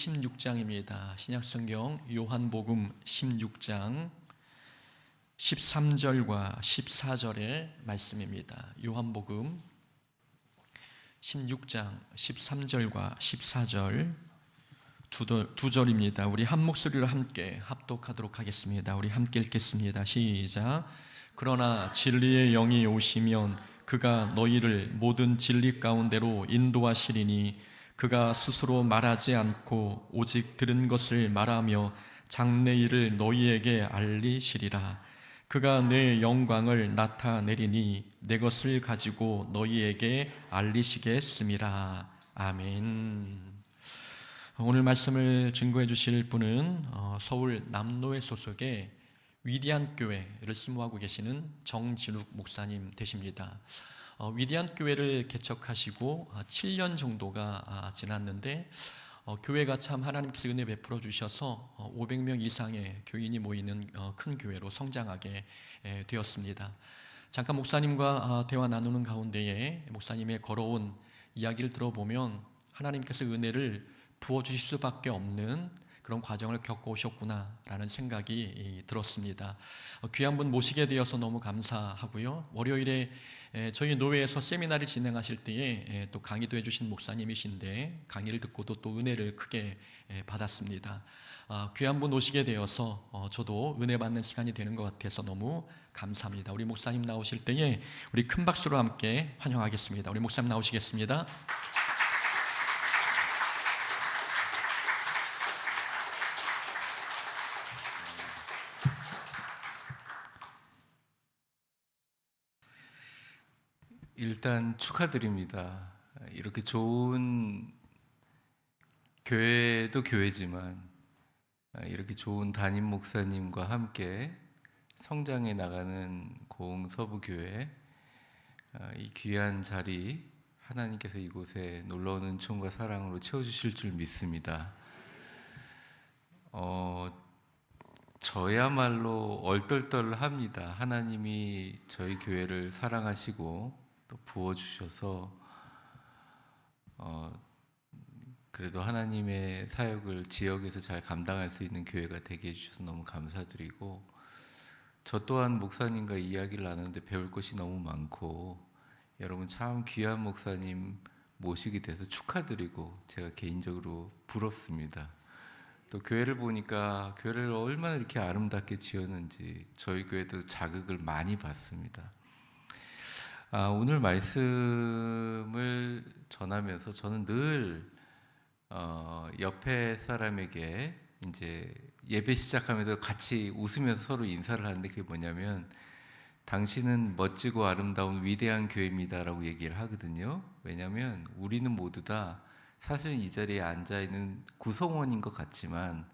16장입니다. 신약성경 요한복음 16장 13절과 14절의 말씀입니다. 요한복음 16장 13절과 14절 두 절입니다. 우리 한 목소리로 함께 합독하도록 하겠습니다. 우리 함께 읽겠습니다. 시작. 그러나 진리의 영이 오시면 그가 너희를 모든 진리 가운데로 인도하시리니 그가 스스로 말하지 않고 오직 들은 것을 말하며 장래 일을 너희에게 알리시리라. 그가 내 영광을 나타내리니 내 것을 가지고 너희에게 알리시겠음이라. 아멘. 오늘 말씀을 증거해 주실 분은 서울 남로에 소속의 위대한 교회를 사모하고 계시는 정진욱 목사님 되십니다. 위대한 교회를 개척하시고 7년 정도가 지났는데 교회가 참 하나님께서 은혜 베풀어 주셔서 500명 이상의 교인이 모이는 큰 교회로 성장하게 되었습니다. 잠깐 목사님과 대화 나누는 가운데에 목사님의 걸어온 이야기를 들어보면 하나님께서 은혜를 부어주실 수밖에 없는 그런 과정을 겪어오셨구나라는 생각이 들었습니다. 귀한 분 모시게 되어서 너무 감사하고요. 월요일에 저희 노회에서 세미나를 진행하실 때에 또 강의도 해주신 목사님이신데 강의를 듣고도 또 은혜를 크게 받았습니다. 귀한 분 오시게 되어서 저도 은혜 받는 시간이 되는 것 같아서 너무 감사합니다. 우리 목사님 나오실 때에 우리 큰 박수로 함께 환영하겠습니다. 우리 목사님 나오시겠습니다. 일단 축하드립니다. 이렇게 좋은 교회도 교회지만 이렇게 좋은 담임 목사님과 함께 성장해 나가는 고흥서부교회, 이 귀한 자리 하나님께서 이곳에 놀러오는 은총과 사랑으로 채워주실 줄 믿습니다. 저야말로 얼떨떨합니다. 하나님이 저희 교회를 사랑하시고 또 부어주셔서 그래도 하나님의 사역을 지역에서 잘 감당할 수 있는 교회가 되게 해주셔서 너무 감사드리고, 저 또한 목사님과 이야기를 나누는데 배울 것이 너무 많고, 여러분 참 귀한 목사님 모시게 돼서 축하드리고 제가 개인적으로 부럽습니다. 또 교회를 보니까 교회를 얼마나 이렇게 아름답게 지었는지 저희 교회도 자극을 많이 받습니다. 오늘 말씀을 전하면서 저는 늘 옆에 사람에게 이제 예배 시작하면서 같이 웃으면서 서로 인사를 하는데, 그게 뭐냐면 당신은 멋지고 아름다운 위대한 교회입니다라고 얘기를 하거든요. 왜냐하면 우리는 모두 다 사실은 이 자리에 앉아있는 구성원인 것 같지만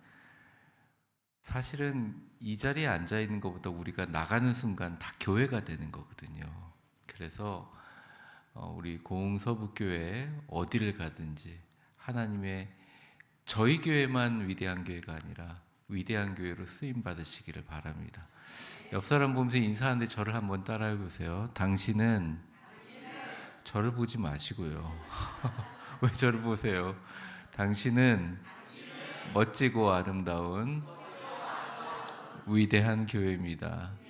사실은 이 자리에 앉아있는 것보다 우리가 나가는 순간 다 교회가 되는 거거든요. 그래서 우리 고흥서부교회 어디를 가든지 하나님의 저희 교회만 위대한 교회가 아니라 위대한 교회로 쓰임 받으시기를 바랍니다. 옆 사람 보면서 인사하는데 저를 한번 따라해 보세요. 당신은 저를 보지 마시고요. 왜 저를 보세요? 당신은 멋지고 아름다운 위대한 교회입니다.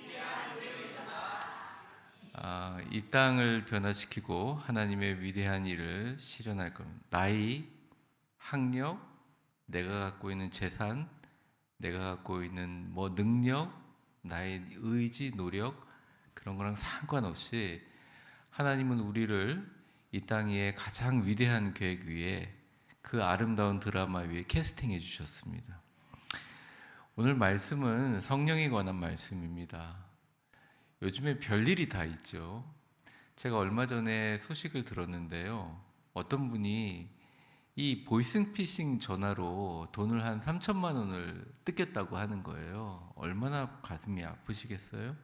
이 땅을 변화시키고 하나님의 위대한 일을 실현할 겁니다. 나이, 학력, 내가 갖고 있는 재산, 내가 갖고 있는 능력, 나의 의지, 노력, 그런 거랑 상관없이 하나님은 우리를 이 땅 위에 가장 위대한 계획 위에, 그 아름다운 드라마 위에 캐스팅해 주셨습니다. 오늘 말씀은 성령에 관한 말씀입니다. 요즘에 별일이 다 있죠. 제가 얼마 전에 소식을 들었는데요. 어떤 분이 이 보이스피싱 전화로 돈을 한 3천만 원을 뜯겼다고 하는 거예요. 얼마나 가슴이 아프시겠어요?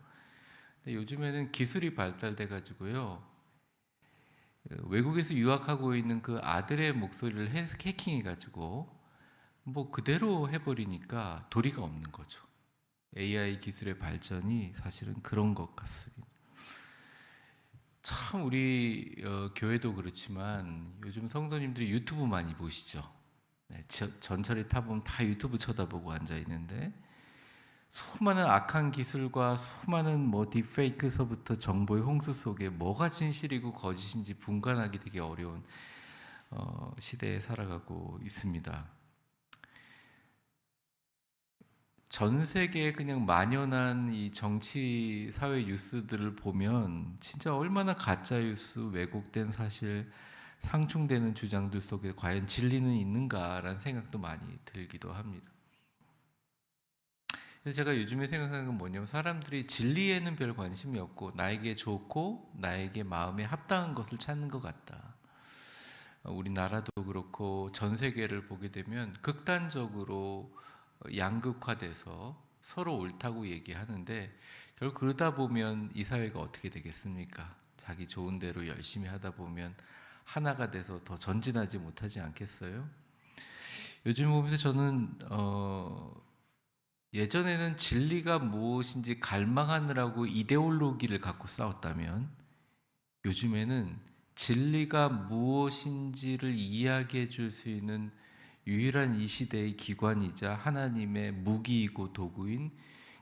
근데 요즘에는 기술이 발달돼 가지고요, 외국에서 유학하고 있는 그 아들의 목소리를 해킹해 가지고 그대로 해버리니까 도리가 없는 거죠. AI 기술의 발전이 사실은 그런 것 같습니다. 참 우리 교회도 그렇지만 요즘 성도님들이 유튜브 많이 보시죠. 전철에 타보면 다 유튜브 쳐다보고 앉아 있는데 수많은 악한 기술과 수많은 딥페이크서부터 정보의 홍수 속에 뭐가 진실이고 거짓인지 분간하기 되게 어려운 시대에 살아가고 있습니다. 전 세계에 그냥 만연한 이 정치 사회 뉴스들을 보면 진짜 얼마나 가짜 뉴스, 왜곡된 사실, 상충되는 주장들 속에 과연 진리는 있는가라는 생각도 많이 들기도 합니다. 그래서 제가 요즘에 생각하는 건 뭐냐면 사람들이 진리에는 별 관심이 없고 나에게 좋고 나에게 마음에 합당한 것을 찾는 것 같다. 우리나라도 그렇고 전 세계를 보게 되면 극단적으로 양극화돼서 서로 옳다고 얘기하는데 결국 그러다 보면 이 사회가 어떻게 되겠습니까? 자기 좋은 대로 열심히 하다 보면 하나가 돼서 더 전진하지 못하지 않겠어요? 요즘 보면서 저는 예전에는 진리가 무엇인지 갈망하느라고 이데올로기를 갖고 싸웠다면 요즘에는 진리가 무엇인지를 이야기해 줄 수 있는 유일한 이 시대의 기관이자 하나님의 무기이고 도구인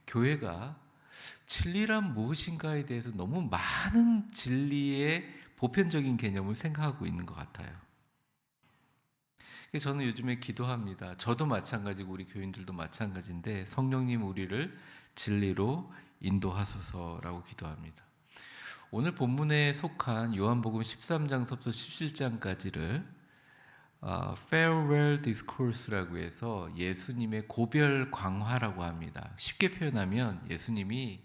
교회가 진리란 무엇인가에 대해서 너무 많은 진리의 보편적인 개념을 생각하고 있는 것 같아요. 그래서 저는 요즘에 기도합니다. 저도 마찬가지고 우리 교인들도 마찬가지인데 성령님 우리를 진리로 인도하소서라고 기도합니다. 오늘 본문에 속한 요한복음 13장서부터 17장까지를 farewell discourse라고 해서 예수님의 고별 광화라고 합니다. 쉽게 표현하면 예수님이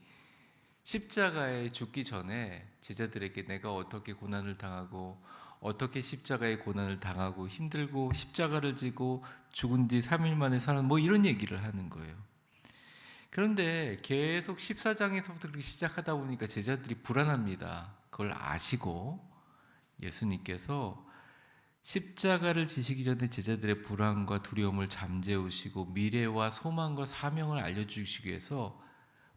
십자가에 죽기 전에 제자들에게 내가 어떻게 고난을 당하고 어떻게 십자가의 고난을 당하고 힘들고 십자가를 지고 죽은 뒤 3일 만에 사는 이런 얘기를 하는 거예요. 그런데 계속 14장에서부터 그렇게 시작하다 보니까 제자들이 불안합니다. 그걸 아시고 예수님께서 십자가를 지시기 전에 제자들의 불안과 두려움을 잠재우시고 미래와 소망과 사명을 알려주시기 위해서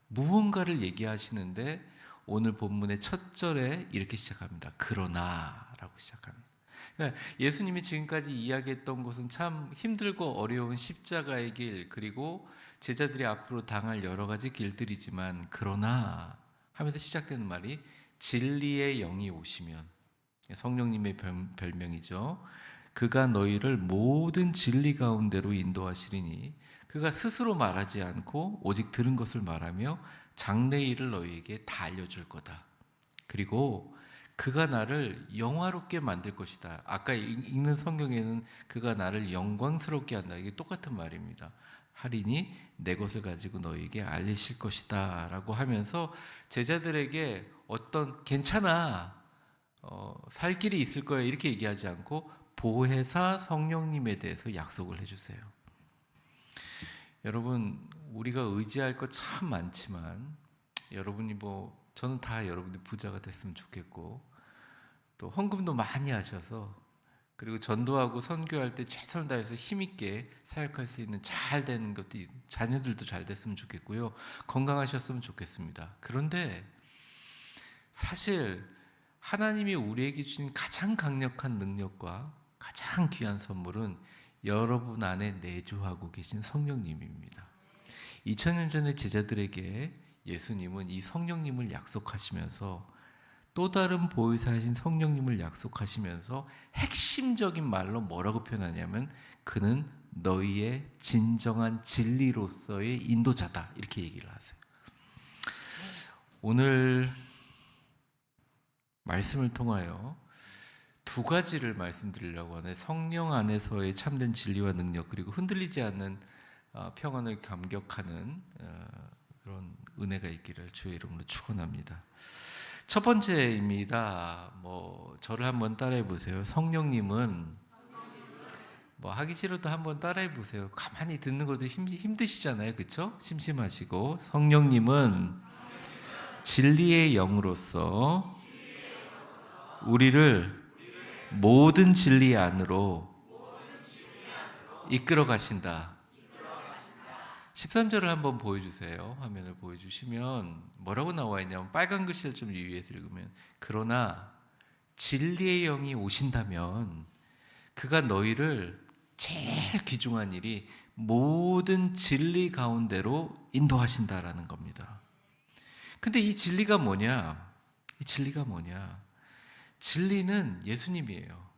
무언가를 얘기하시는데 오늘 본문의 첫 절에 이렇게 시작합니다. 그러나라고 시작합니다. 그러니까 예수님이 지금까지 이야기했던 것은 참 힘들고 어려운 십자가의 길 그리고 제자들이 앞으로 당할 여러 가지 길들이지만 그러나 하면서 시작되는 말이 진리의 영이 오시면 성령님의 별명이죠. 그가 너희를 모든 진리 가운데로 인도하시리니 그가 스스로 말하지 않고 오직 들은 것을 말하며 장래의 일을 너희에게 다 알려줄 거다. 그리고 그가 나를 영화롭게 만들 것이다. 아까 읽는 성경에는 그가 나를 영광스럽게 한다. 이게 똑같은 말입니다. 하리니 내 것을 가지고 너희에게 알리실 것이다 라고 하면서 제자들에게 어떤 괜찮아 살 길이 있을 거야 이렇게 얘기하지 않고 보혜사 성령님에 대해서 약속을 해주세요. 여러분 우리가 의지할 것 참 많지만 여러분이 저는 다 여러분들 부자가 됐으면 좋겠고 또 헌금도 많이 하셔서 그리고 전도하고 선교할 때 최선을 다해서 힘있게 사역할 수 있는 잘 되는 것도 자녀들도 잘 됐으면 좋겠고요. 건강하셨으면 좋겠습니다. 그런데 사실 하나님이 우리에게 주신 가장 강력한 능력과 가장 귀한 선물은 여러분 안에 내주하고 계신 성령님입니다. 2000년 전에 제자들에게 예수님은 이 성령님을 약속하시면서 또 다른 보혜사이신 성령님을 약속하시면서 핵심적인 말로 뭐라고 표현하냐면 그는 너희의 진정한 진리로서의 인도자다 이렇게 얘기를 하세요. 오늘 말씀을 통하여 두 가지를 말씀드리려고 하는데 성령 안에서의 참된 진리와 능력 그리고 흔들리지 않는 평안을 감격하는 그런 은혜가 있기를 주의 이름으로 축원합니다. 첫 번째입니다. 저를 한번 따라해 보세요. 성령님은 하기 싫어도 한번 따라해 보세요. 가만히 듣는 것도 힘드시잖아요, 그렇죠? 심심하시고 성령님은 진리의 영으로서 우리를 모든 진리 안으로 이끌어 가신다. 13절을 한번 보여주세요. 화면을 보여주시면 뭐라고 나와 있냐면 빨간 글씨를 좀 유의해서 읽으면 그러나 진리의 영이 오신다면 그가 너희를 제일 귀중한 일이 모든 진리 가운데로 인도하신다라는 겁니다. 근데 이 진리가 뭐냐? 이 진리가 뭐냐? 진리는 예수님이에요.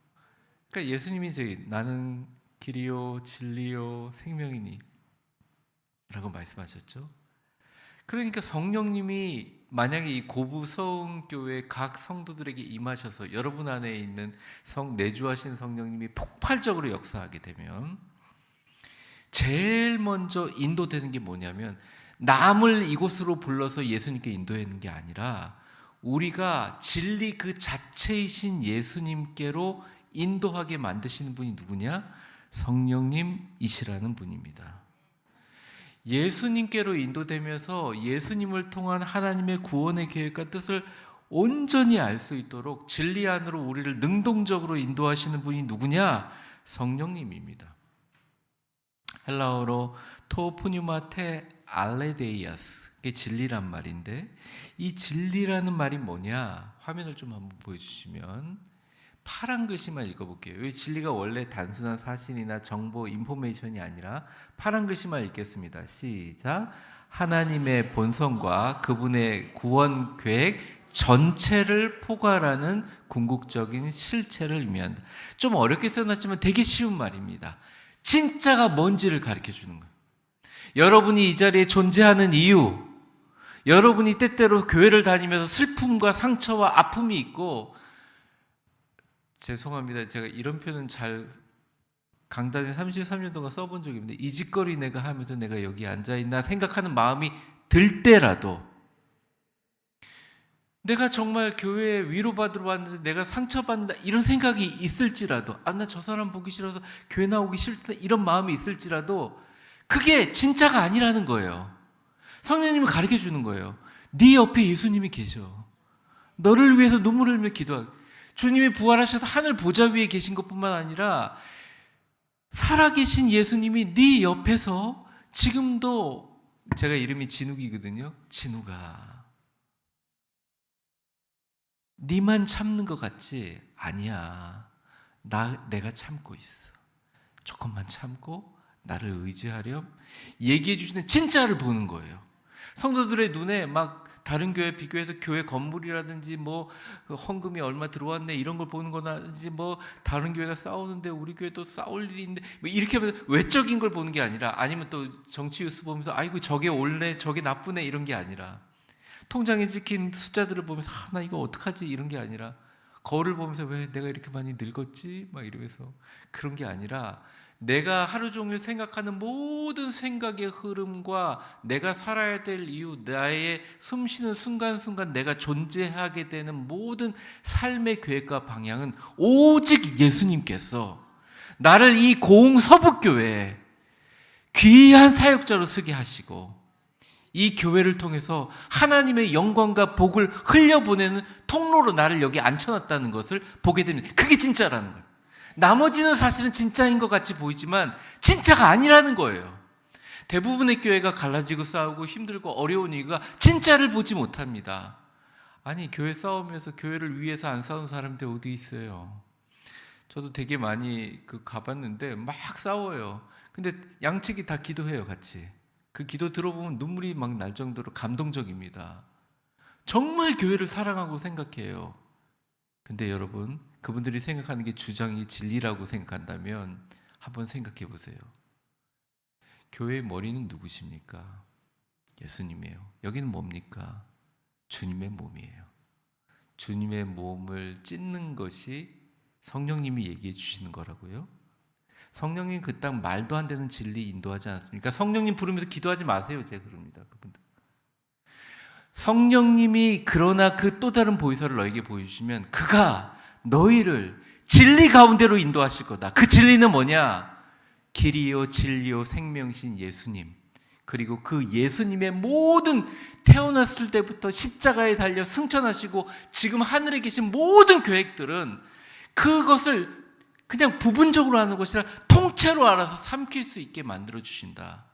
그러니까 예수님이 나는 길이요 진리요 생명이니 라고 말씀하셨죠. 그러니까 성령님이 만약에 이 고부성교회 각 성도들에게 임하셔서 여러분 안에 있는 내주하신 성령님이 폭발적으로 역사하게 되면 제일 먼저 인도되는 게 뭐냐면 남을 이곳으로 불러서 예수님께 인도하는 게 아니라 우리가 진리 그 자체이신 예수님께로 인도하게 만드시는 분이 누구냐? 성령님이시라는 분입니다. 예수님께로 인도되면서 예수님을 통한 하나님의 구원의 계획과 뜻을 온전히 알 수 있도록 진리 안으로 우리를 능동적으로 인도하시는 분이 누구냐? 성령님입니다. 헬라어로 토푸뉴마테 알레데이아스, 이게 진리란 말인데 이 진리라는 말이 뭐냐? 화면을 좀 한번 보여주시면 파란 글씨만 읽어볼게요. 이 진리가 원래 단순한 사실이나 정보, 인포메이션이 아니라 파란 글씨만 읽겠습니다. 시작. 하나님의 본성과 그분의 구원 계획 전체를 포괄하는 궁극적인 실체를 의미한다. 좀 어렵게 써놨지만 되게 쉬운 말입니다. 진짜가 뭔지를 가르쳐 주는 거예요. 여러분이 이 자리에 존재하는 이유, 여러분이 때때로 교회를 다니면서 슬픔과 상처와 아픔이 있고, 죄송합니다. 제가 이런 표현은 잘 강단에 33년 동안 써본 적이 없는데 이 짓거리 내가 하면서 내가 여기 앉아있나 생각하는 마음이 들 때라도 내가 정말 교회에 위로받으러 왔는데 내가 상처받는다 이런 생각이 있을지라도 나 저 사람 보기 싫어서 교회 나오기 싫다 이런 마음이 있을지라도 그게 진짜가 아니라는 거예요. 성령님이 가르쳐 주는 거예요. 네 옆에 예수님이 계셔. 너를 위해서 눈물을 흘리며 기도하고 주님이 부활하셔서 하늘 보좌 위에 계신 것뿐만 아니라 살아계신 예수님이 네 옆에서 지금도 제가 이름이 진욱이거든요. 진욱아, 네만 참는 것 같지? 아니야. 내가 참고 있어. 조금만 참고 나를 의지하렴. 얘기해 주시는 진짜를 보는 거예요. 성도들의 눈에 막 다른 교회 비교해서 교회 건물이라든지 뭐 헌금이 얼마 들어왔네 이런 걸 보는 거나든지 뭐 다른 교회가 싸우는데 우리 교회도 싸울 일이 있는데 뭐 이렇게 하면서 외적인 걸 보는 게 아니라 아니면 또 정치 뉴스 보면서 아이고 저게 옳네 저게 나쁘네 이런 게 아니라 통장에 찍힌 숫자들을 보면서 나 이거 어떡하지 이런 게 아니라 거울을 보면서 왜 내가 이렇게 많이 늙었지 막 이러면서 그런 게 아니라 내가 하루 종일 생각하는 모든 생각의 흐름과 내가 살아야 될 이유, 나의 숨쉬는 순간순간 내가 존재하게 되는 모든 삶의 계획과 방향은 오직 예수님께서 나를 이 고흥서북교회에 귀한 사역자로 쓰게 하시고 이 교회를 통해서 하나님의 영광과 복을 흘려보내는 통로로 나를 여기 앉혀놨다는 것을 보게 됩니다. 그게 진짜라는 거예요. 나머지는 사실은 진짜인 것 같이 보이지만 진짜가 아니라는 거예요. 대부분의 교회가 갈라지고 싸우고 힘들고 어려운 이유가 진짜를 보지 못합니다. 아니 교회 싸우면서 교회를 위해서 안 싸운 사람들 어디 있어요? 저도 되게 많이 가봤는데 막 싸워요. 근데 양측이 다 기도해요 같이. 그 기도 들어보면 눈물이 막 날 정도로 감동적입니다. 정말 교회를 사랑하고 생각해요. 근데 여러분 그분들이 생각하는 게 주장이 진리라고 생각한다면 한번 생각해 보세요. 교회의 머리는 누구십니까? 예수님이에요. 여기는 뭡니까? 주님의 몸이에요. 주님의 몸을 찢는 것이 성령님이 얘기해 주시는 거라고요. 성령님 그 땅 말도 안 되는 진리 인도하지 않습니까? 성령님 부르면서 기도하지 마세요. 제가 그럽니다. 그분들. 성령님이 그러나 그 또 다른 보이사를 너에게 보여주시면 그가 너희를 진리 가운데로 인도하실 거다. 그 진리는 뭐냐? 길이요 진리요 생명신 예수님, 그리고 그 예수님의 모든 태어났을 때부터 십자가에 달려 승천하시고 지금 하늘에 계신 모든 계획들은 그것을 그냥 부분적으로 하는 것이 아니라 통째로 알아서 삼킬 수 있게 만들어 주신다.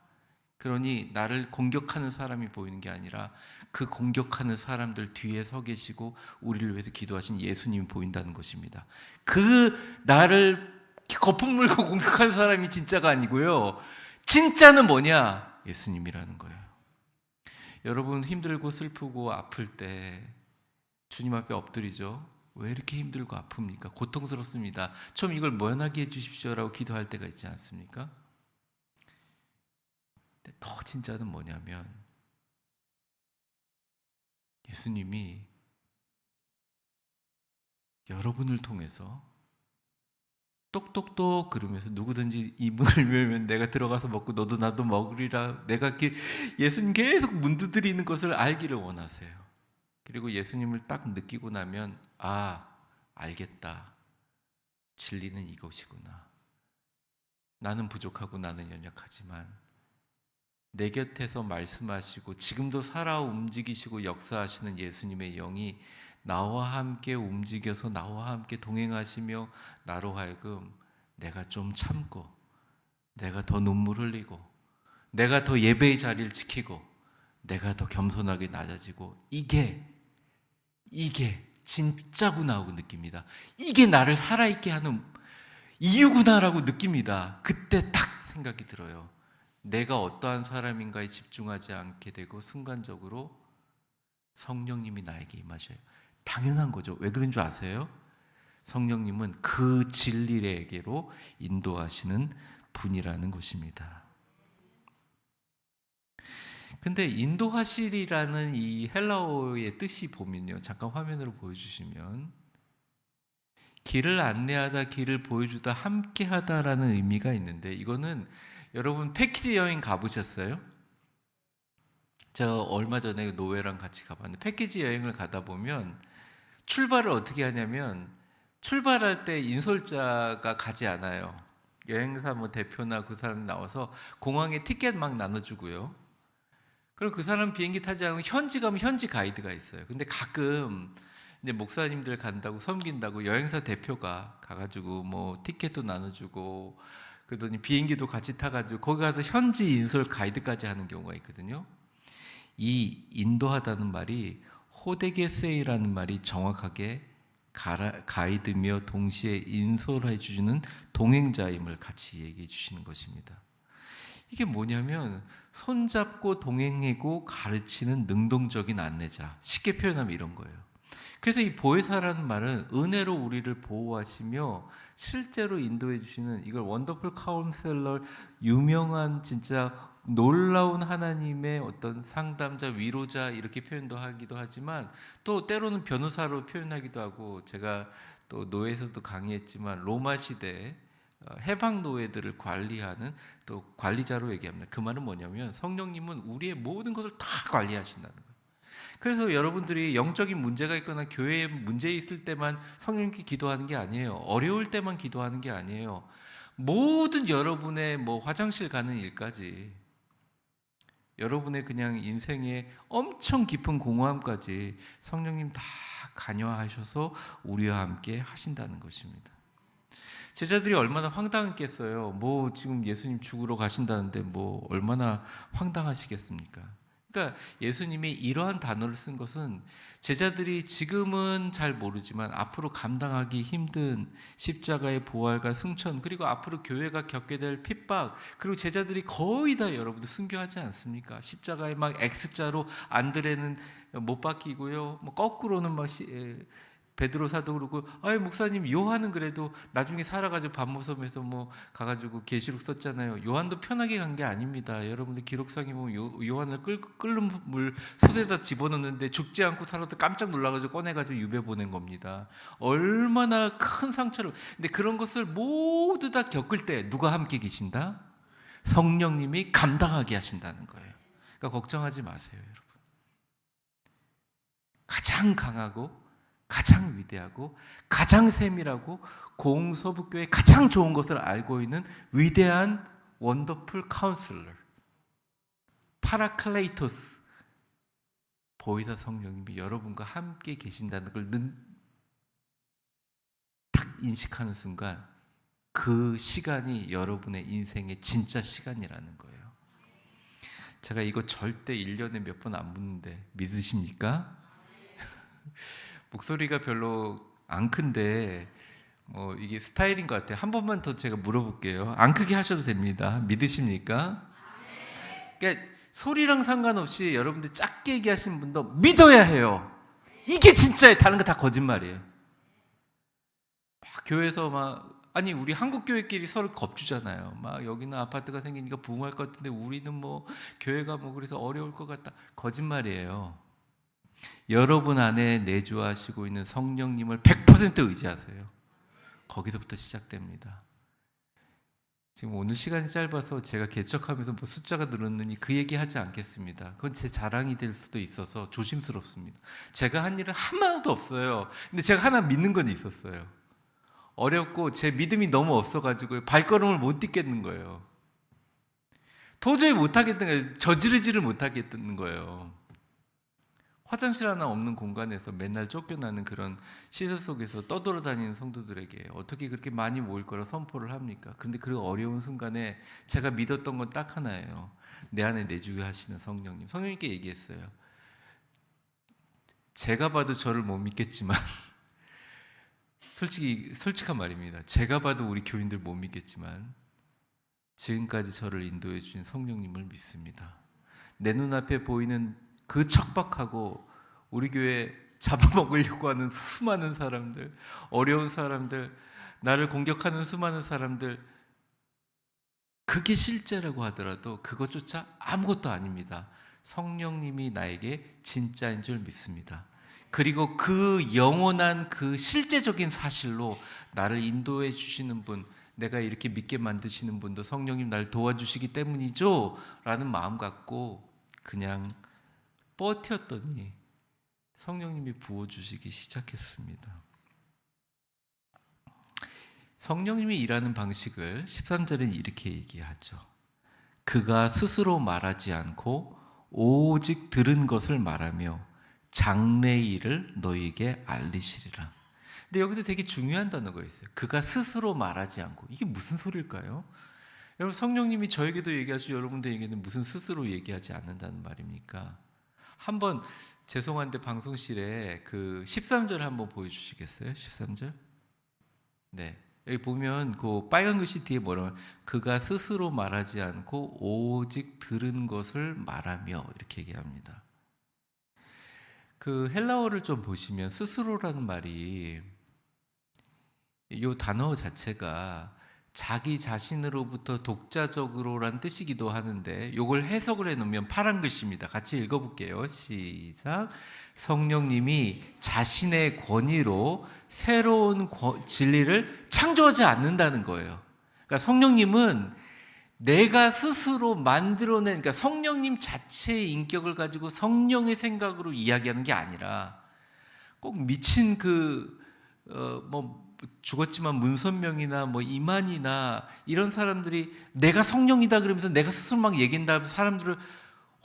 그러니 나를 공격하는 사람이 보이는 게 아니라 그 공격하는 사람들 뒤에 서 계시고 우리를 위해서 기도하신 예수님이 보인다는 것입니다. 그 나를 거품 물고 공격하는 사람이 진짜가 아니고요. 진짜는 뭐냐? 예수님이라는 거예요. 여러분 힘들고 슬프고 아플 때 주님 앞에 엎드리죠. 왜 이렇게 힘들고 아픕니까? 고통스럽습니다. 좀 이걸 면하게 해주십시오라고 기도할 때가 있지 않습니까? 근데 더 진짜는 뭐냐면 예수님이 여러분을 통해서 똑똑똑 그러면서 누구든지 이 문을 열면 내가 들어가서 먹고 너도 나도 먹으리라. 내가 예수님 계속 문 두드리는 것을 알기를 원하세요. 그리고 예수님을 딱 느끼고 나면 알겠다. 진리는 이것이구나. 나는 부족하고 나는 연약하지만 내 곁에서 말씀하시고 지금도 살아 움직이시고 역사하시는 예수님의 영이 나와 함께 움직여서 나와 함께 동행하시며 나로 하여금 내가 좀 참고 내가 더 눈물 흘리고 내가 더 예배의 자리를 지키고 내가 더 겸손하게 낮아지고 이게 진짜구나 하고 느낍니다. 이게 나를 살아있게 하는 이유구나라고 느낍니다. 그때 딱 생각이 들어요. 내가 어떠한 사람인가에 집중하지 않게 되고 순간적으로 성령님이 나에게 임하셔요. 당연한 거죠. 왜 그런 줄 아세요? 성령님은 그 진리에게로 인도하시는 분이라는 것입니다. 근데 인도하시리라는 이 헬라어의 뜻이 보면요. 잠깐 화면으로 보여주시면 길을 안내하다, 길을 보여주다, 함께하다라는 의미가 있는데 이거는 여러분 패키지 여행 가보셨어요? 저 얼마 전에 노예랑 같이 가봤는데 패키지 여행을 가다 보면 출발을 어떻게 하냐면 출발할 때 인솔자가 가지 않아요. 여행사 뭐 대표나 그 사람이 나와서 공항에 티켓 막 나눠주고요. 그리고 그 사람 비행기 타지 않고 현지 가면 현지 가이드가 있어요. 근데 가끔 이제 목사님들 간다고 섬긴다고 여행사 대표가 가가지고 뭐 티켓도 나눠주고 그러더니 비행기도 같이 타가지고 거기 가서 현지 인솔 가이드까지 하는 경우가 있거든요. 이 인도하다는 말이 호데게세이라는 말이 정확하게 가이드며 동시에 인솔해 주시는 동행자임을 같이 얘기해 주시는 것입니다. 이게 뭐냐면 손잡고 동행하고 가르치는 능동적인 안내자. 쉽게 표현하면 이런 거예요. 그래서 이 보혜사라는 말은 은혜로 우리를 보호하시며 실제로 인도해 주시는 이걸 원더풀 카운셀러 유명한 진짜 놀라운 하나님의 어떤 상담자, 위로자 이렇게 표현도 하기도 하지만 또 때로는 변호사로 표현하기도 하고 제가 또 노예에서도 강의했지만 로마 시대 해방 노예들을 관리하는 또 관리자로 얘기합니다. 그 말은 뭐냐면 성령님은 우리의 모든 것을 다 관리하신다는 거예요. 그래서 여러분들이 영적인 문제가 있거나 교회에 문제 있을 때만 성령님께 기도하는 게 아니에요. 어려울 때만 기도하는 게 아니에요. 모든 여러분의 뭐 화장실 가는 일까지 여러분의 그냥 인생의 엄청 깊은 공허함까지 성령님 다 관여하셔서 우리와 함께 하신다는 것입니다. 제자들이 얼마나 황당했겠어요. 뭐 지금 예수님 죽으러 가신다는데 뭐 얼마나 황당하시겠습니까? 그러니까 예수님이 이러한 단어를 쓴 것은 제자들이 지금은 잘 모르지만 앞으로 감당하기 힘든 십자가의 부활과 승천 그리고 앞으로 교회가 겪게 될 핍박 그리고 제자들이 거의 다 여러분들 순교하지 않습니까? 십자가에 막 X자로 안드레는 못 박히고요. 뭐 거꾸로는 막 베드로 사도 그러고 아이 목사님 요한은 그래도 나중에 살아가지고 밤모섬에서 뭐 가가지고 계시록 썼잖아요. 요한도 편하게 간 게 아닙니다. 여러분들 기록상에 보면 요한을 끓는 물 솥에다 집어넣는데 죽지 않고 살아도 깜짝 놀라가지고 꺼내가지고 유배 보낸 겁니다. 얼마나 큰 상처를. 근데 그런 것을 모두 다 겪을 때 누가 함께 계신다? 성령님이 감당하게 하신다는 거예요. 그러니까 걱정하지 마세요, 여러분. 가장 강하고 가장 위대하고 가장 세밀하고 공서북교의 가장 좋은 것을 알고 있는 위대한 원더풀 카운슬러 파라클레이토스 보혜사 성령님이 여러분과 함께 계신다는 걸 딱 인식하는 순간 그 시간이 여러분의 인생의 진짜 시간이라는 거예요. 제가 이거 절대 1년에 몇 번 안 묻는데 믿으십니까? 목소리가 별로 안 큰데 이게 스타일인 것 같아요. 한 번만 더 제가 물어볼게요. 안 크게 하셔도 됩니다. 믿으십니까? 그러니까 소리랑 상관없이 여러분들 작게 얘기하시는 분도 믿어야 해요. 이게 진짜예요. 다른 거 다 거짓말이에요. 막 교회에서 아니 우리 한국 교회끼리 서로 겁주잖아요. 막 여기는 아파트가 생기니까 부흥할 것 같은데 우리는 교회가 그래서 어려울 것 같다. 거짓말이에요. 여러분 안에 내주하시고 있는 성령님을 100% 의지하세요. 거기서부터 시작됩니다. 지금 오늘 시간이 짧아서 제가 개척하면서 숫자가 늘었느니 그 얘기 하지 않겠습니다. 그건 제 자랑이 될 수도 있어서 조심스럽습니다. 제가 한 일은 하나도 없어요. 근데 제가 하나 믿는 건 있었어요. 어렵고 제 믿음이 너무 없어가지고 발걸음을 못 딛겠는 거예요. 도저히 못하겠는 거예요. 저지르지를 못하겠는 거예요. 화장실 하나 없는 공간에서 맨날 쫓겨나는 그런 시설 속에서 떠돌아다니는 성도들에게 어떻게 그렇게 많이 모일 거라 선포를 합니까? 근데 그 어려운 순간에 제가 믿었던 건 딱 하나예요. 내 안에 내주게 하시는 성령님. 성령님께 얘기했어요. 제가 봐도 저를 못 믿겠지만 솔직한 말입니다. 제가 봐도 우리 교인들 못 믿겠지만 지금까지 저를 인도해 주신 성령님을 믿습니다. 내 눈앞에 보이는 그 척박하고 우리 교회 잡아먹으려고 하는 수많은 사람들, 어려운 사람들, 나를 공격하는 수많은 사람들, 그게 실제라고 하더라도 그것조차 아무것도 아닙니다. 성령님이 나에게 진짜인 줄 믿습니다. 그리고 그 영원한 그 실제적인 사실로 나를 인도해 주시는 분, 내가 이렇게 믿게 만드시는 분도 성령님 나를 도와주시기 때문이죠 라는 마음 갖고 그냥 버텼더니 성령님이 부어주시기 시작했습니다. 성령님이 일하는 방식을 13절엔 이렇게 얘기하죠. 그가 스스로 말하지 않고 오직 들은 것을 말하며 장래의 일을 너희에게 알리시리라. 근데 여기서 되게 중요한 단어가 있어요. 그가 스스로 말하지 않고. 이게 무슨 소리일까요? 여러분, 성령님이 저에게도 얘기하시고 여러분들에게는 무슨 스스로 얘기하지 않는다는 말입니까? 한번 죄송한데 방송실에 그 13절 한번 보여주시겠어요? 13절? 네, 여기 보면 그 빨간 글씨 뒤에 뭐라고 그가 스스로 말하지 않고 오직 들은 것을 말하며 이렇게 얘기합니다. 그 헬라어를 좀 보시면 스스로라는 말이 이 단어 자체가 자기 자신으로부터 독자적으로란 뜻이기도 하는데 이걸 해석을 해놓으면 파란 글씨입니다. 같이 읽어볼게요. 시작. 성령님이 자신의 권위로 새로운 진리를 창조하지 않는다는 거예요. 그러니까 성령님은 내가 스스로 만들어낸, 그러니까 성령님 자체의 인격을 가지고 성령의 생각으로 이야기하는 게 아니라 꼭 미친 죽었지만 문선명이나 이만이나 이런 사람들이 내가 성령이다 그러면서 내가 스스로 막 얘기한다 사람들을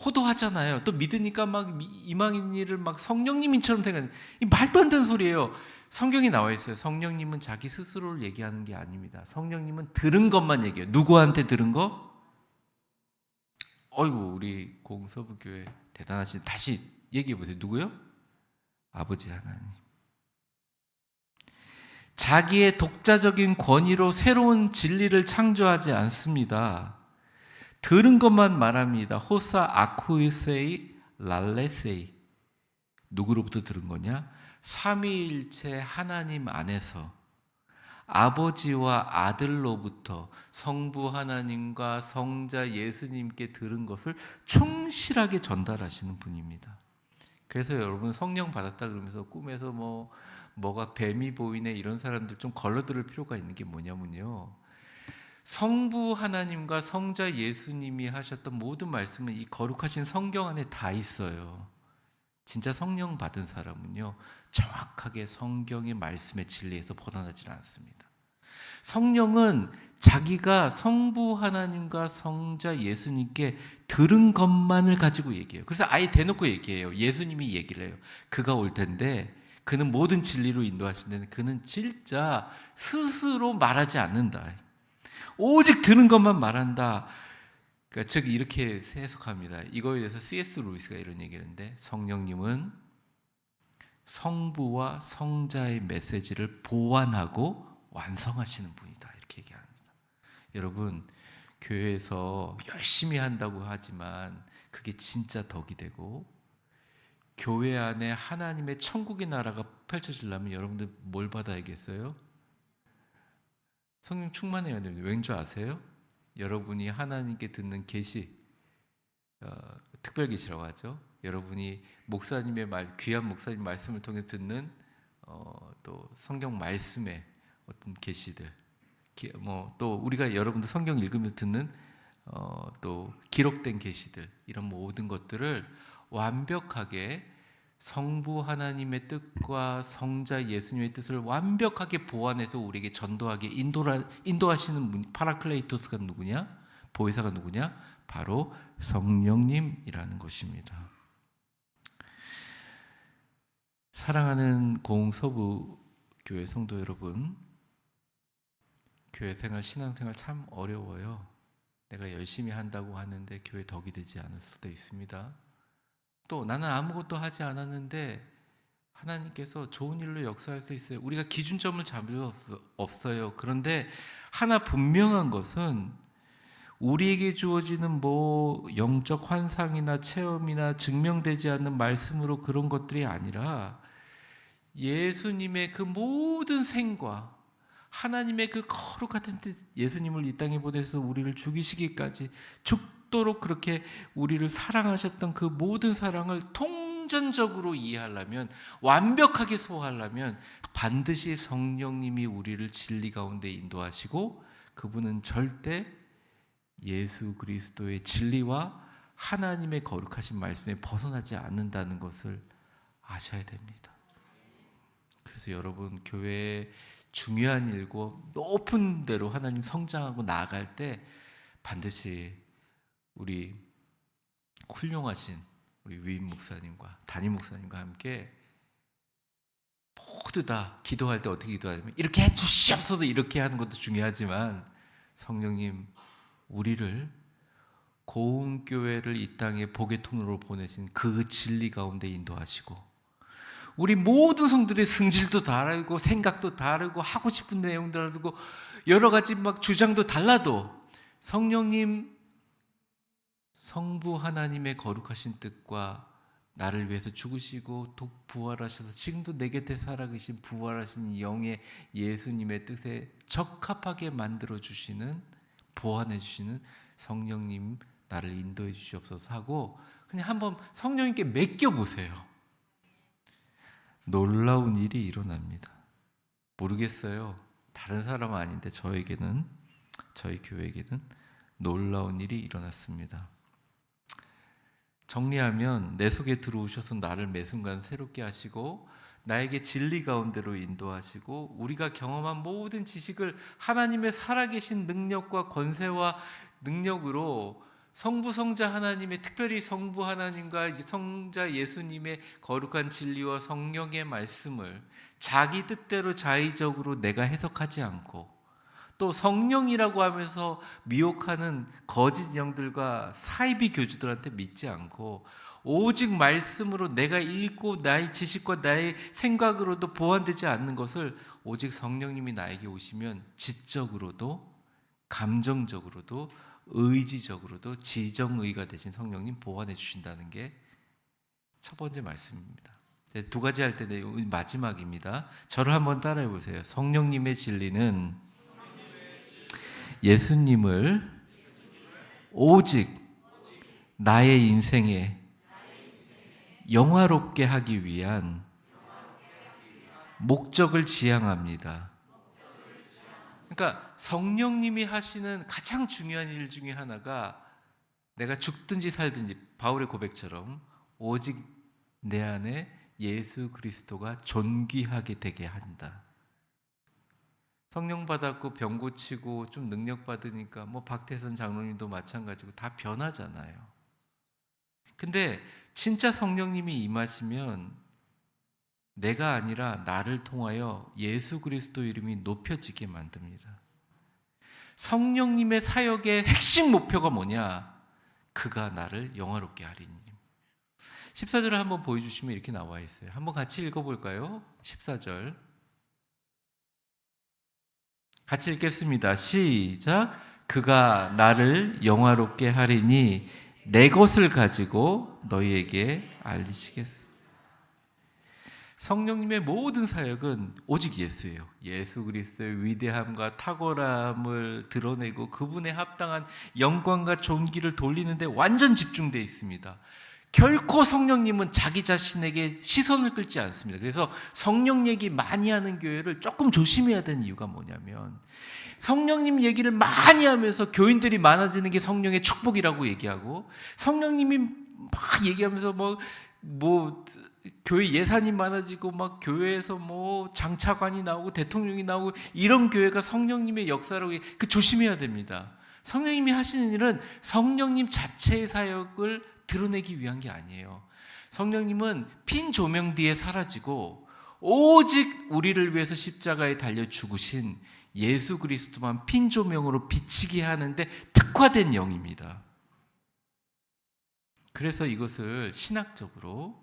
호도하잖아요. 또 믿으니까 막 이만희를 막 성령님인처럼 생각하는, 이 말도 안 되는 소리예요. 성경에 나와 있어요. 성령님은 자기 스스로를 얘기하는 게 아닙니다. 성령님은 들은 것만 얘기해요. 누구한테 들은 거? 어이구, 우리 공서부교회 대단하신, 다시 얘기해 보세요. 누구요? 아버지 하나님. 자기의 독자적인 권위로 새로운 진리를 창조하지 않습니다. 들은 것만 말합니다. 호사 아쿠이세이 랄레세이. 누구로부터 들은 거냐? 삼위일체 하나님 안에서 아버지와 아들로부터 성부 하나님과 성자 예수님께 들은 것을 충실하게 전달하시는 분입니다. 그래서 여러분 성령 받았다 그러면서 꿈에서 뭐가 뱀이 보이네 이런 사람들 좀 걸러들을 필요가 있는 게 뭐냐면요, 성부 하나님과 성자 예수님이 하셨던 모든 말씀은 이 거룩하신 성경 안에 다 있어요. 진짜 성령 받은 사람은요 정확하게 성경의 말씀의 진리에서 벗어나질 않습니다. 성령은 자기가 성부 하나님과 성자 예수님께 들은 것만을 가지고 얘기해요. 그래서 아예 대놓고 얘기해요. 예수님이 얘기를 해요. 그가 올 텐데 그는 모든 진리로 인도하시는데 그는 진짜 스스로 말하지 않는다. 오직 들은 것만 말한다. 그러니까 즉 이렇게 해석합니다. 이거에 대해서 C.S. 루이스가 이런 얘기를 했는데, 성령님은 성부와 성자의 메시지를 보완하고 완성하시는 분이다. 이렇게 얘기합니다. 여러분, 교회에서 열심히 한다고 하지만 그게 진짜 덕이 되고 교회 안에 하나님의 천국의 나라가 펼쳐지려면 여러분들 뭘 받아야겠어요? 성령 충만해야 됩니다. 왠지 아세요? 여러분이 하나님께 듣는 계시, 특별 계시라고 하죠. 여러분이 목사님의 귀한 목사님 말씀을 통해 듣는 또 성경 말씀의 어떤 계시들, 또 우리가 여러분들 성경 읽으면서 듣는 또 기록된 계시들, 이런 모든 것들을 완벽하게 성부 하나님의 뜻과 성자 예수님의 뜻을 완벽하게 보완해서 우리에게 전도하게 인도하시는 분, 파라클레이토스가 누구냐? 보혜사가 누구냐? 바로 성령님이라는 것입니다. 사랑하는 고흥서부 교회 성도 여러분, 교회 생활, 신앙생활 참 어려워요. 내가 열심히 한다고 하는데 교회 덕이 되지 않을 수도 있습니다. 또 나는 아무것도 하지 않았는데 하나님께서 좋은 일로 역사할 수 있어요. 우리가 기준점을 잡을 수 없어요. 그런데 하나 분명한 것은 우리에게 주어지는 영적 환상이나 체험이나 증명되지 않는 말씀으로 그런 것들이 아니라 예수님의 그 모든 생과 하나님의 그 거룩한 뜻, 예수님을 이 땅에 보내서 우리를 죽이시기까지 죽도록 그렇게 우리를 사랑하셨던 그 모든 사랑을 통전적으로 이해하려면, 완벽하게 소화하려면 반드시 성령님이 우리를 진리 가운데 인도하시고, 그분은 절대 예수 그리스도의 진리와 하나님의 거룩하신 말씀에 벗어나지 않는다는 것을 아셔야 됩니다. 그래서 여러분, 교회에 중요한 일고 높은 데로 하나님 성장하고 나아갈 때 반드시 우리 훌륭하신 우리 위임 목사님과 담임 목사님과 함께 모두 다 기도할 때 어떻게 기도하냐면 이렇게 해주시옵소서, 이렇게 하는 것도 중요하지만 성령님, 우리를 고흥교회를 이 땅에 복의 통로로 보내신 그 진리 가운데 인도하시고, 우리 모든 성들의 승질도 다르고 생각도 다르고 하고 싶은 내용도 다르고 여러 가지 주장도 달라도 성령님, 성부 하나님의 거룩하신 뜻과 나를 위해서 죽으시고 부활하셔서 지금도 내 곁에 살아계신 부활하신 영의 예수님의 뜻에 적합하게 만들어주시는, 보완해주시는 성령님, 나를 인도해 주시옵소서 하고 그냥 한번 성령님께 맡겨보세요. 놀라운 일이 일어납니다. 모르겠어요. 다른 사람은 아닌데 저에게는, 저희 교회에게는 놀라운 일이 일어났습니다. 정리하면 내 속에 들어오셔서 나를 매 순간 새롭게 하시고 나에게 진리 가운데로 인도하시고 우리가 경험한 모든 지식을 하나님의 살아계신 능력과 권세와 능력으로 성부 성자 하나님의, 특별히 성부 하나님과 성자 예수님의 거룩한 진리와 성령의 말씀을 자기 뜻대로 자의적으로 내가 해석하지 않고, 또 성령이라고 하면서 미혹하는 거짓 영들과 사이비 교주들한테 믿지 않고 오직 말씀으로 내가 읽고 나의 지식과 나의 생각으로도 보완되지 않는 것을 오직 성령님이 나에게 오시면 지적으로도 감정적으로도 의지적으로도 지정의가 되신 성령님 보완해 주신다는 게 첫 번째 말씀입니다. 두 가지 할 때 마지막입니다. 저를 한번 따라해 보세요. 성령님의 진리는 예수님을 오직 나의 인생에 영화롭게 하기 위한 목적을 지향합니다. 그러니까 성령님이 하시는 가장 중요한 일 중에 하나가 내가 죽든지 살든지 바울의 고백처럼 오직 내 안에 예수 그리스도가 존귀하게 되게 한다. 성령 받았고 병 고치고 좀 능력 받으니까 박태선 장로님도 마찬가지고 다 변하잖아요. 근데 진짜 성령님이 임하시면 내가 아니라 나를 통하여 예수 그리스도 이름이 높여지게 만듭니다. 성령님의 사역의 핵심 목표가 뭐냐? 그가 나를 영화롭게 하리니. 14절을 한번 보여주시면 이렇게 나와 있어요. 한번 같이 읽어볼까요? 14절. 같이 읽겠습니다. 시작. 그가 나를 영화롭게 하리니 내 것을 가지고 너희에게 알리시겠어. 성령님의 모든 사역은 오직 예수예요. 예수 그리스도의 위대함과 탁월함을 드러내고 그분의 합당한 영광과 존귀를 돌리는데 완전 집중되어 있습니다. 결코 성령님은 자기 자신에게 시선을 끌지 않습니다. 그래서 성령 얘기 많이 하는 교회를 조금 조심해야 되는 이유가 뭐냐면, 성령님 얘기를 많이 하면서 교인들이 많아지는 게 성령의 축복이라고 얘기하고, 성령님이 막 얘기하면서 뭐 교회 예산이 많아지고 막 교회에서 뭐 장차관이 나오고 대통령이 나오고 이런 교회가 성령님의 역사라고, 그 조심해야 됩니다. 성령님이 하시는 일은 성령님 자체의 사역을 드러내기 위한 게 아니에요. 성령님은 핀 조명 뒤에 사라지고 오직 우리를 위해서 십자가에 달려 죽으신 예수 그리스도만 핀 조명으로 비치게 하는데 특화된 영입니다. 그래서 이것을 신학적으로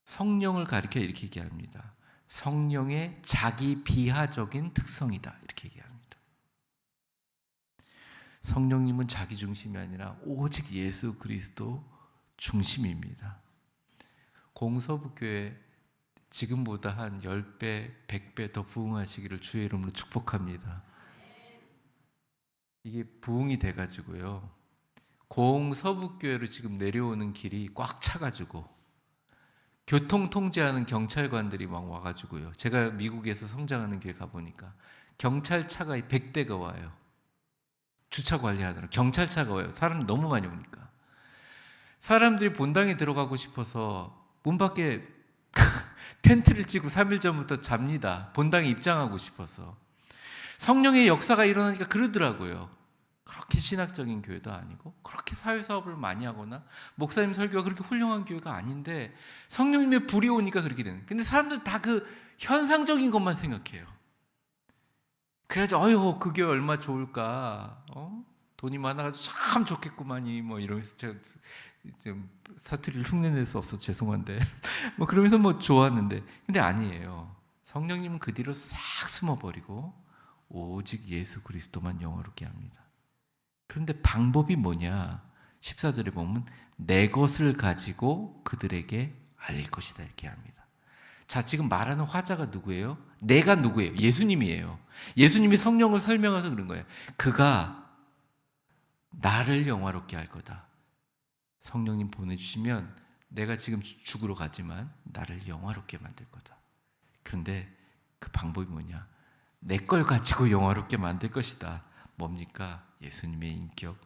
성령을 가리켜 이렇게 얘기합니다. 성령의 자기 비하적인 특성이다, 이렇게 얘기합니다. 성령님은 자기 중심이 아니라 오직 예수 그리스도 중심입니다. 공서부교회 지금보다 한 10배, 100배 더 부흥하시기를 주의 이름으로 축복합니다. 이게 부흥이 돼가지고요, 공서부교회로 지금 내려오는 길이 꽉 차가지고 교통 통제하는 경찰관들이 막 와가지고요, 제가 미국에서 성장하는 교회 가보니까 경찰차가 100대가 와요. 주차 관리하느라 경찰차가 와요. 사람이 너무 많이 오니까 사람들이 본당에 들어가고 싶어서 문 밖에 텐트를 치고 3일 전부터 잡니다. 본당에 입장하고 싶어서. 성령의 역사가 일어나니까 그러더라고요. 그렇게 신학적인 교회도 아니고 그렇게 사회사업을 많이 하거나 목사님 설교가 그렇게 훌륭한 교회가 아닌데 성령님의 불이 오니까 그렇게 되는. 근데 사람들 다 그 현상적인 것만 생각해요. 그래야지 어휴 그 교회 얼마 좋을까, 돈이 많아가지고 참 좋겠구만이, 뭐 이러면서 제가 좀 사투리를 흉내낼 수 없어 죄송한데 뭐 그러면서 뭐 좋았는데, 근데 아니에요. 성령님은 그 뒤로 싹 숨어버리고 오직 예수 그리스도만 영화롭게 합니다. 그런데 방법이 뭐냐? 14절에 보면 내 것을 가지고 그들에게 알릴 것이다, 이렇게 합니다. 자, 지금 말하는 화자가 누구예요? 내가 누구예요? 예수님이에요. 예수님이 성령을 설명해서 그런 거예요. 그가 나를 영화롭게 할 거다. 성령님 보내주시면 내가 지금 죽으러 가지만 나를 영화롭게 만들 거다. 그런데 그 방법이 뭐냐? 내 걸 가지고 영화롭게 만들 것이다. 뭡니까? 예수님의 인격,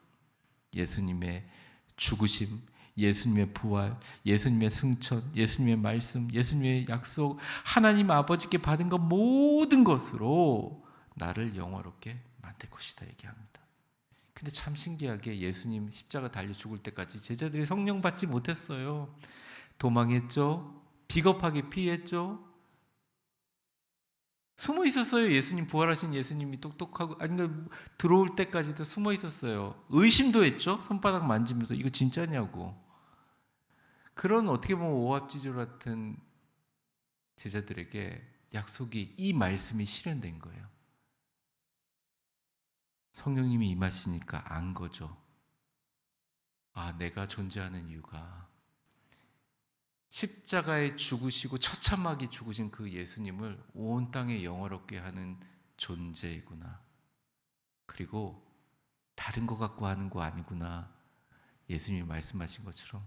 예수님의 죽으심, 예수님의 부활, 예수님의 승천, 예수님의 말씀, 예수님의 약속, 하나님 아버지께 받은 것 모든 것으로 나를 영화롭게 만들 것이다 얘기합니다. 근데 참 신기하게 예수님 십자가 달려 죽을 때까지 제자들이 성령 받지 못했어요. 도망했죠. 비겁하게 피했죠. 숨어 있었어요. 예수님, 부활하신 예수님이 똑똑하고, 아니, 들어올 때까지도 숨어 있었어요. 의심도 했죠. 손바닥 만지면서 이거 진짜냐고. 그런 어떻게 보면 오합지졸 같은 제자들에게 약속이, 이 말씀이 실현된 거예요. 성령님이 임하시니까 안 거죠. 아, 내가 존재하는 이유가 십자가에 죽으시고 처참하게 죽으신 그 예수님을 온 땅에 영화롭게 하는 존재이구나. 그리고 다른 것 갖고 하는 거 아니구나. 예수님이 말씀하신 것처럼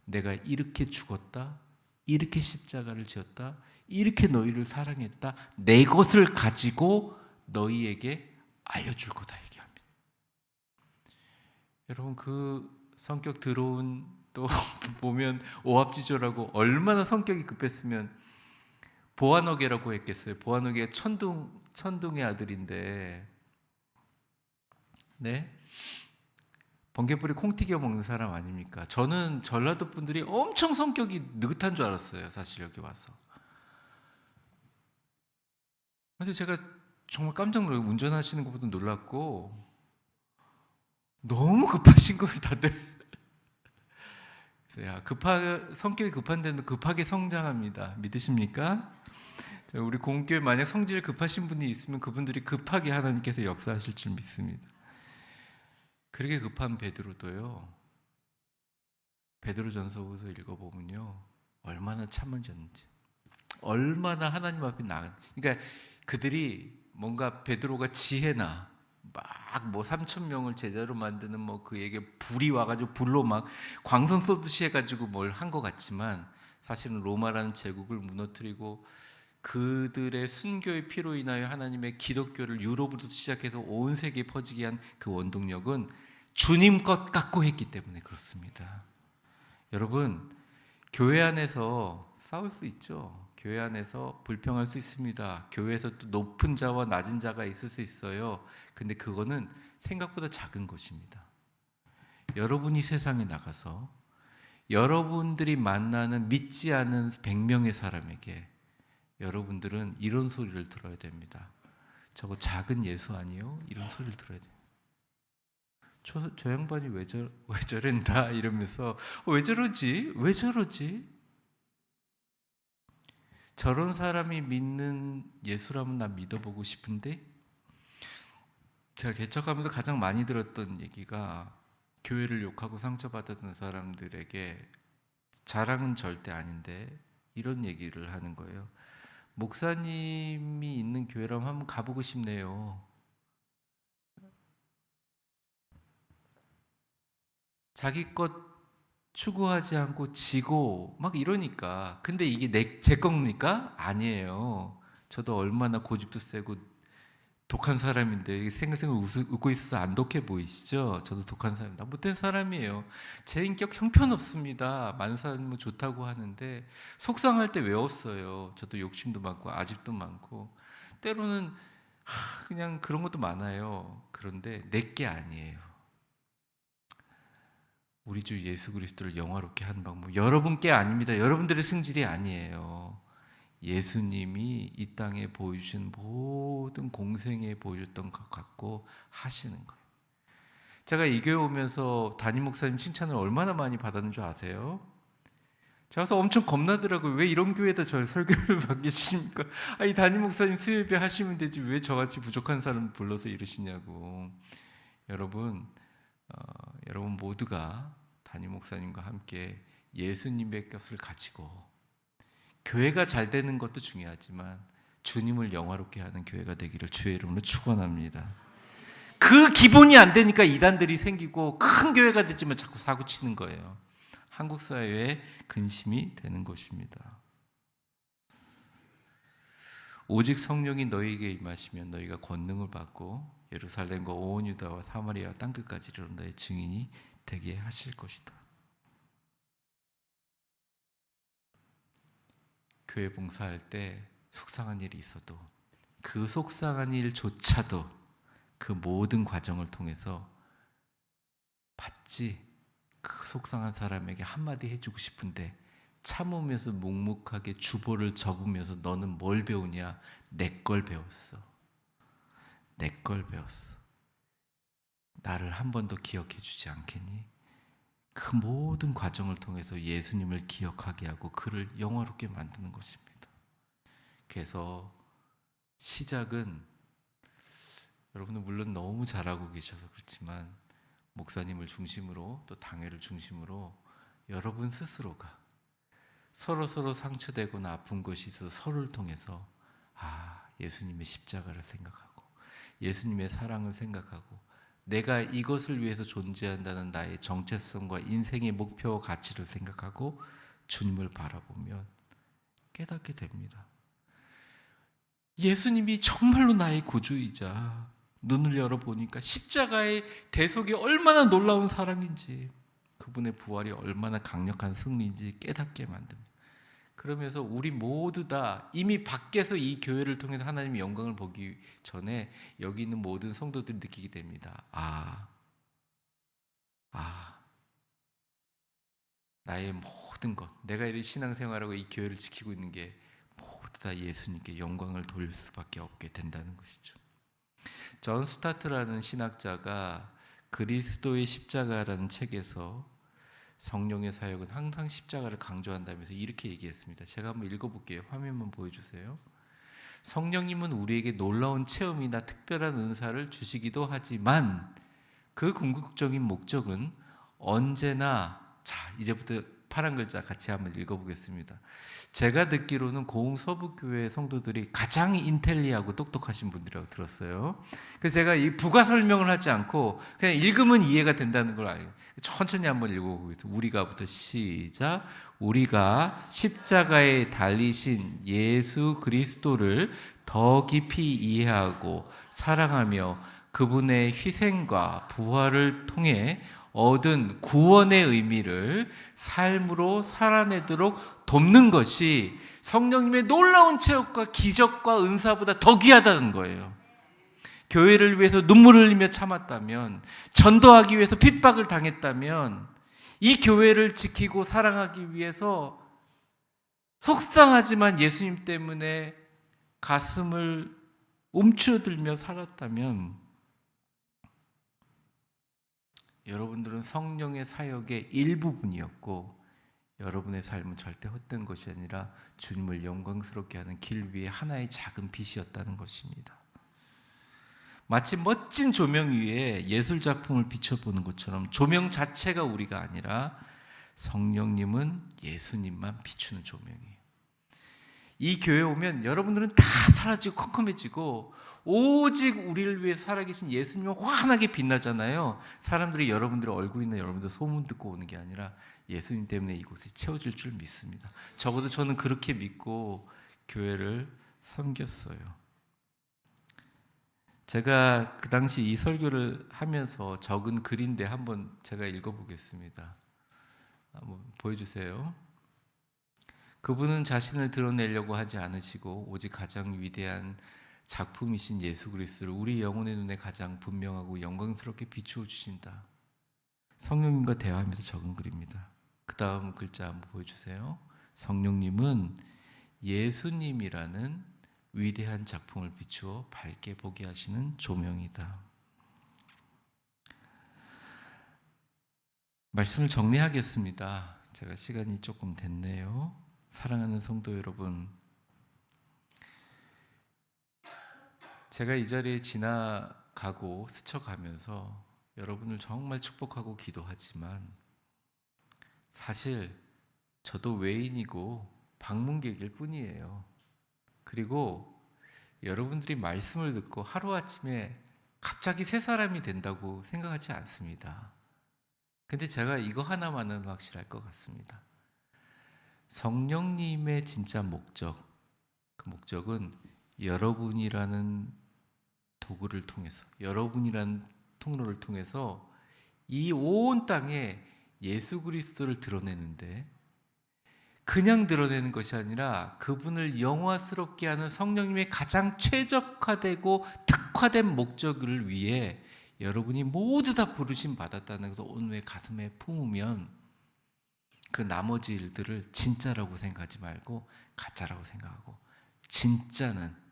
내가 이렇게 죽었다, 이렇게 십자가를 지었다, 이렇게 너희를 사랑했다, 내 것을 가지고 너희에게 알려줄 거다 얘기합니다. 여러분, 그 성격 더러운, 또 보면 오합지졸하고 얼마나 성격이 급했으면 보아너게라고 했겠어요. 보아너게가 천둥의 아들인데, 네, 번개불에 콩 튀겨 먹는 사람 아닙니까? 저는 전라도 분들이 엄청 성격이 느긋한 줄 알았어요. 사실 여기 와서. 그래서 제가 정말 깜짝 놀라고, 운전하시는 것보다 놀랐고, 너무 급하신 거예요, 다들. 그래서 야, 성격이 급한 데는 급하게 성장합니다. 믿으십니까? 우리 공교회 만약 성질 급하신 분이 있으면 그분들이 급하게 하나님께서 역사하실 줄 믿습니다. 그렇게 급한 베드로도요, 베드로전서부터 읽어보면요, 얼마나 참으셨는지, 얼마나 하나님 앞에 나간. 그러니까 그들이 뭔가 베드로가 지혜나 막 뭐 3천 명을 제자로 만드는 뭐 그에게 불이 와가지고 불로 막 광선 쏘듯이 해가지고 뭘 한 것 같지만, 사실은 로마라는 제국을 무너뜨리고 그들의 순교의 피로 인하여 하나님의 기독교를 유럽으로부터 시작해서 온 세계에 퍼지게 한 그 원동력은 주님 것 같고 했기 때문에 그렇습니다. 여러분, 교회 안에서 싸울 수 있죠. 교회 안에서 불평할 수 있습니다. 교회에서 또 높은 자와 낮은 자가 있을 수 있어요. 근데 그거는 생각보다 작은 것입니다. 여러분이 세상에 나가서 여러분들이 만나는 믿지 않은 100명의 사람에게 여러분들은 이런 소리를 들어야 됩니다. 저거 작은 예수 아니요? 이런 소리를 들어야 돼요. 저 양반이 왜 저런다 이러면서 왜 저러지? 왜 저러지? 저런 사람이 믿는 예수라면 나 믿어보고 싶은데. 제가 개척하면서 가장 많이 들었던 얘기가, 교회를 욕하고 상처받았던 사람들에게 자랑은 절대 아닌데 이런 얘기를 하는 거예요. 목사님이 있는 교회라면 한번 가보고 싶네요. 자기 것 추구하지 않고 지고 막 이러니까. 근데 이게 제 겁니까? 아니에요. 저도 얼마나 고집도 세고 독한 사람인데 생생을 웃고 있어서 안 독해 보이시죠? 저도 독한 사람입니다. 못된 사람이에요. 제 인격 형편없습니다. 많은 사람은 뭐 좋다고 하는데 속상할 때 왜 없어요? 저도 욕심도 많고 아집도 많고 때로는 그냥 그런 것도 많아요. 그런데 내게 아니에요. 우리 주 예수 그리스도를 영화롭게 하는 방법, 여러분께 아닙니다. 여러분들의 승질이 아니에요. 예수님이 이 땅에 보여주신 모든 공생에 보여줬던 것 같고 하시는 거예요. 제가 이 교회 오면서 담임 목사님 칭찬을 얼마나 많이 받았는 줄 아세요? 제가 가서 엄청 겁나더라고요. 왜 이런 교회에다 저를 설교를 맡겨주십니까? 이 담임 목사님 수요예배 하시면 되지 왜 저같이 부족한 사람 불러서 이러시냐고. 여러분, 여러분 모두가 담임 목사님과 함께 예수님의 값을 가지고 교회가 잘 되는 것도 중요하지만 주님을 영화롭게 하는 교회가 되기를 주의 이름으로 축원합니다. 그 기본이 안 되니까 이단들이 생기고 큰 교회가 되지만 자꾸 사고 치는 거예요. 한국 사회의 근심이 되는 것입니다. 오직 성령이 너희에게 임하시면 너희가 권능을 받고 예루살렘과 온 유다와 사마리아 땅끝까지 이르러 너의 증인이 되게 하실 것이다. 교회 봉사할 때 속상한 일이 있어도 그 속상한 일조차도 그 모든 과정을 통해서 받지, 그 속상한 사람에게 한마디 해주고 싶은데 참으면서 묵묵하게 주보를 적으면서 너는 뭘 배우냐? 내 걸 배웠어. 내 걸 배웠어. 나를 한 번도 기억해 주지 않겠니? 그 모든 과정을 통해서 예수님을 기억하게 하고 그를 영화롭게 만드는 것입니다. 그래서 시작은 여러분은 물론 너무 잘하고 계셔서 그렇지만 목사님을 중심으로 또 당회를 중심으로 여러분 스스로가 서로 상처되거나 아픈 것이 있어서 서로를 통해서 예수님의 십자가를 생각하고 예수님의 사랑을 생각하고 내가 이것을 위해서 존재한다는 나의 정체성과 인생의 목표와 가치를 생각하고 주님을 바라보면 깨닫게 됩니다. 예수님이 정말로 나의 구주이자 눈을 열어보니까 십자가의 대속이 얼마나 놀라운 사랑인지 그분의 부활이 얼마나 강력한 승리인지 깨닫게 만듭니다. 그러면서 우리 모두 다 이미 밖에서 이 교회를 통해서 하나님의 영광을 보기 전에 여기 있는 모든 성도들이 느끼게 됩니다. 나의 모든 것, 내가 이 신앙생활하고 이 교회를 지키고 있는 게 모두 다 예수님께 영광을 돌릴 수밖에 없게 된다는 것이죠. 존 스타트라는 신학자가 그리스도의 십자가라는 책에서 성령의 사역은 항상 십자가를 강조한다면서 이렇게 얘기했습니다. 제가 한번 읽어볼게요. 화면만 보여주세요. 성령님은 우리에게 놀라운 체험이나 특별한 은사를 주시기도 하지만 그 궁극적인 목적은 언제나, 자, 이제부터 파란 글자 같이 한번 읽어보겠습니다. 제가 듣기로는 고흥 서부교회 성도들이 가장 인텔리하고 똑똑하신 분들이라고 들었어요. 그래서 제가 이 부가 설명을 하지 않고 그냥 읽으면 이해가 된다는 걸 알고 천천히 한번 읽어보겠습니다. 우리가부터 시작. 우리가 십자가에 달리신 예수 그리스도를 더 깊이 이해하고 사랑하며 그분의 희생과 부활을 통해 얻은 구원의 의미를 삶으로 살아내도록 돕는 것이 성령님의 놀라운 체험과 기적과 은사보다 더 귀하다는 거예요. 교회를 위해서 눈물을 흘리며 참았다면, 전도하기 위해서 핍박을 당했다면, 이 교회를 지키고 사랑하기 위해서 속상하지만 예수님 때문에 가슴을 움츠러들며 살았다면, 여러분들은 성령의 사역의 일부분이었고 여러분의 삶은 절대 헛된 것이 아니라 주님을 영광스럽게 하는 길 위에 하나의 작은 빛이었다는 것입니다. 마치 멋진 조명 위에 예술 작품을 비춰보는 것처럼 조명 자체가 우리가 아니라 성령님은 예수님만 비추는 조명이에요. 이 교회에 오면 여러분들은 다 사라지고 컴컴해지고 오직 우리를 위해 살아계신 예수님은 환하게 빛나잖아요. 사람들이 여러분들의 얼굴이나 여러분들 소문 듣고 오는 게 아니라 예수님 때문에 이곳이 채워질 줄 믿습니다. 적어도 저는 그렇게 믿고 교회를 섬겼어요. 제가 그 당시 이 설교를 하면서 적은 글인데 한번 제가 읽어보겠습니다. 한번 보여주세요. 그분은 자신을 드러내려고 하지 않으시고 오직 가장 위대한 작품이신 예수 그리스도를 우리 영혼의 눈에 가장 분명하고 영광스럽게 비추어 주신다. 성령님과 대화하면서 적은 글입니다. 그 다음 글자 한번 보여주세요. 성령님은 예수님이라는 위대한 작품을 비추어 밝게 보게 하시는 조명이다. 말씀을 정리하겠습니다. 제가 시간이 조금 됐네요. 사랑하는 성도 여러분, 제가 이 자리에 지나가고 스쳐가면서 여러분을 정말 축복하고 기도하지만 사실 저도 외인이고 방문객일 뿐이에요. 그리고 여러분들이 말씀을 듣고 하루아침에 갑자기 새 사람이 된다고 생각하지 않습니다. 근데 제가 이거 하나만은 확실할 것 같습니다. 성령님의 진짜 목적, 그 목적은 여러분이라는 도구를 통해서, 여러분이라는 통로를 통해서 이 온 땅에 예수 그리스도를 드러내는데, 그냥 드러내는 것이 아니라 그분을 영화스럽게 하는 성령님의 가장 최적화되고 특화된 목적을 위해 여러분이 모두 다 부르심 받았다는 것을 온누에 가슴에 품으면 그 나머지 일들을 진짜라고 생각하지 말고 가짜라고 생각하고, 진짜는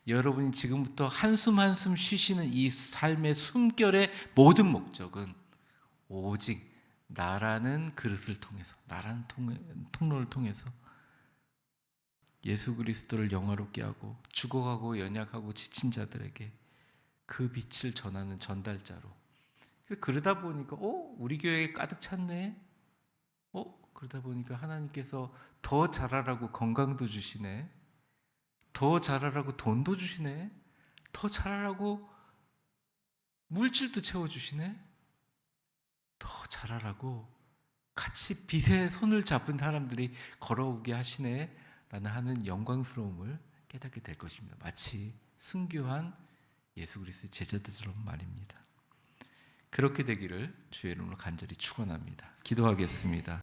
여러분이 지금부터 한숨 한숨 쉬시는 이 삶의 숨결의 모든 목적은 오직 나라는 그릇을 통해서, 나라는 통로를 통해서 예수 그리스도를 영화롭게 하고 죽어가고 연약하고 지친 자들에게 그 빛을 전하는 전달자로. 그러다 보니까 우리 교회에 가득 찼네. 그러다 보니까 하나님께서 더 잘하라고 건강도 주시네. 더 잘하라고 돈도 주시네. 더 잘하라고 물질도 채워주시네. 더 잘하라고 같이 빛에 손을 잡은 사람들이 걸어오게 하시네 라는 하는 영광스러움을 깨닫게 될 것입니다. 마치 순교한 예수 그리스도의 제자들처럼 말입니다. 그렇게 되기를 주의 이름으로 간절히 축원합니다. 기도하겠습니다.